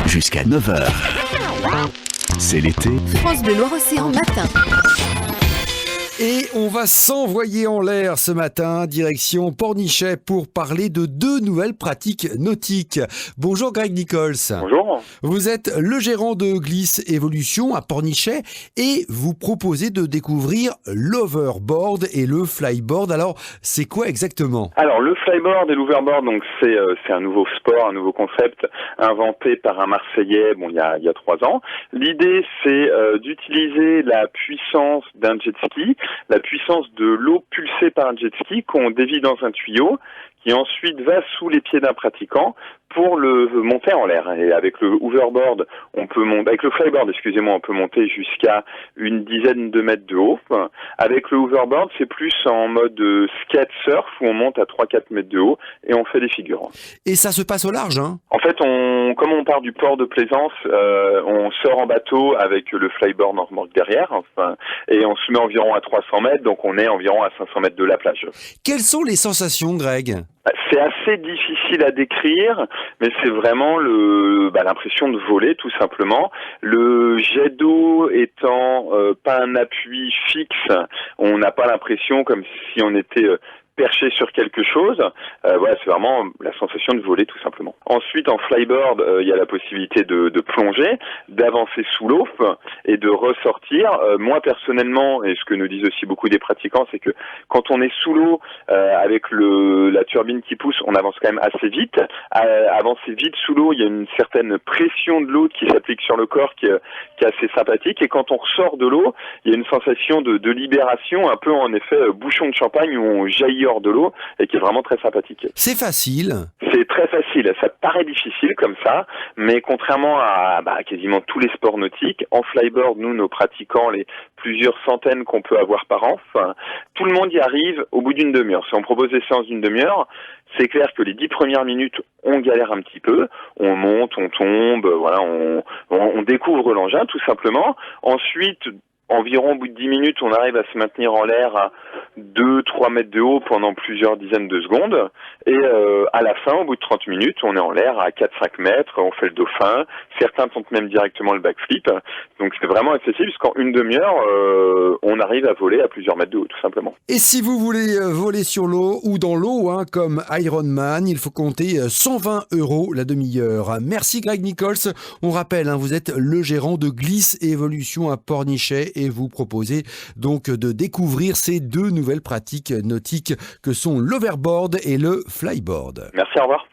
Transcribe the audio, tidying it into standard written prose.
Jusqu'à 9 heures. C'est l'été. France Bleu Loire-Océan matin. Et on va s'envoyer en l'air ce matin, direction Pornichet, pour parler de deux nouvelles pratiques nautiques. Bonjour Greg Nichols. Bonjour. Vous êtes le gérant de Glisse Evolution à Pornichet et vous proposez de découvrir l'overboard et le flyboard. Alors, c'est quoi exactement ? Alors, le flyboard et l'overboard, donc c'est un nouveau sport, un nouveau concept inventé par un Marseillais, il y a 3 ans. L'idée, c'est d'utiliser la puissance d'un jet ski, la puissance de l'eau pulsée par un jet ski qu'on dévie dans un tuyau, qui ensuite va sous les pieds d'un pratiquant pour le monter en l'air. Et avec le hoverboard, avec le flyboard, on peut monter jusqu'à une dizaine de mètres de haut. Avec le hoverboard, c'est plus en mode skate surf où on monte à 3-4 mètres de haut et on fait des figures. Et ça se passe au large, hein ? En fait, comme on part du port de Plaisance, on sort en bateau avec le flyboard en remorque derrière, et on se met environ à 300 mètres, donc on est environ à 500 mètres de la plage. Quelles sont les sensations, Greg ? C'est assez difficile à décrire, mais c'est vraiment l'impression de voler tout simplement. Le jet d'eau étant pas un appui fixe, on n'a pas l'impression comme si on était perché sur quelque chose. C'est vraiment la sensation de voler tout simplement. Ensuite, en flyboard, il y a la possibilité de plonger, d'avancer sous l'eau et de ressortir. Moi personnellement, et ce que nous disent aussi beaucoup des pratiquants, c'est que quand on est sous l'eau avec la turbine qui pousse, on avance quand même assez vite. Avancer vite sous l'eau, il y a une certaine pression de l'eau qui s'applique sur le corps qui est assez sympathique. Et quand on ressort de l'eau, il y a une sensation de libération, un peu en effet bouchon de champagne où on jaillit hors de l'eau et qui est vraiment très sympathique. C'est facile. C'est très facile. Ça paraît difficile comme ça, mais contrairement à quasiment tous les sports nautiques, en flyboard, nous, nos pratiquants, les plusieurs centaines qu'on peut avoir par an, tout le monde y arrive au bout d'une demi-heure. Si on propose des séances d'une demi-heure, c'est clair que les 10 premières minutes, on galère un petit peu. On monte, on tombe, on découvre l'engin tout simplement. Ensuite, environ au bout de 10 minutes, on arrive à se maintenir en l'air à 2-3 mètres de haut pendant plusieurs dizaines de secondes. Et à la fin, au bout de 30 minutes, on est en l'air à 4-5 mètres, on fait le dauphin. Certains tentent même directement le backflip. Donc c'est vraiment accessible, parce qu'en une demi-heure, on arrive à voler à plusieurs mètres de haut, tout simplement. Et si vous voulez voler sur l'eau ou dans l'eau, comme Ironman, il faut compter 120 € la demi-heure. Merci Greg Nichols. On rappelle, vous êtes le gérant de Glisse Evolution à Pornichet et vous proposez donc de découvrir ces deux nouvelles pratiques nautiques que sont l'overboard et le flyboard. Merci, au revoir.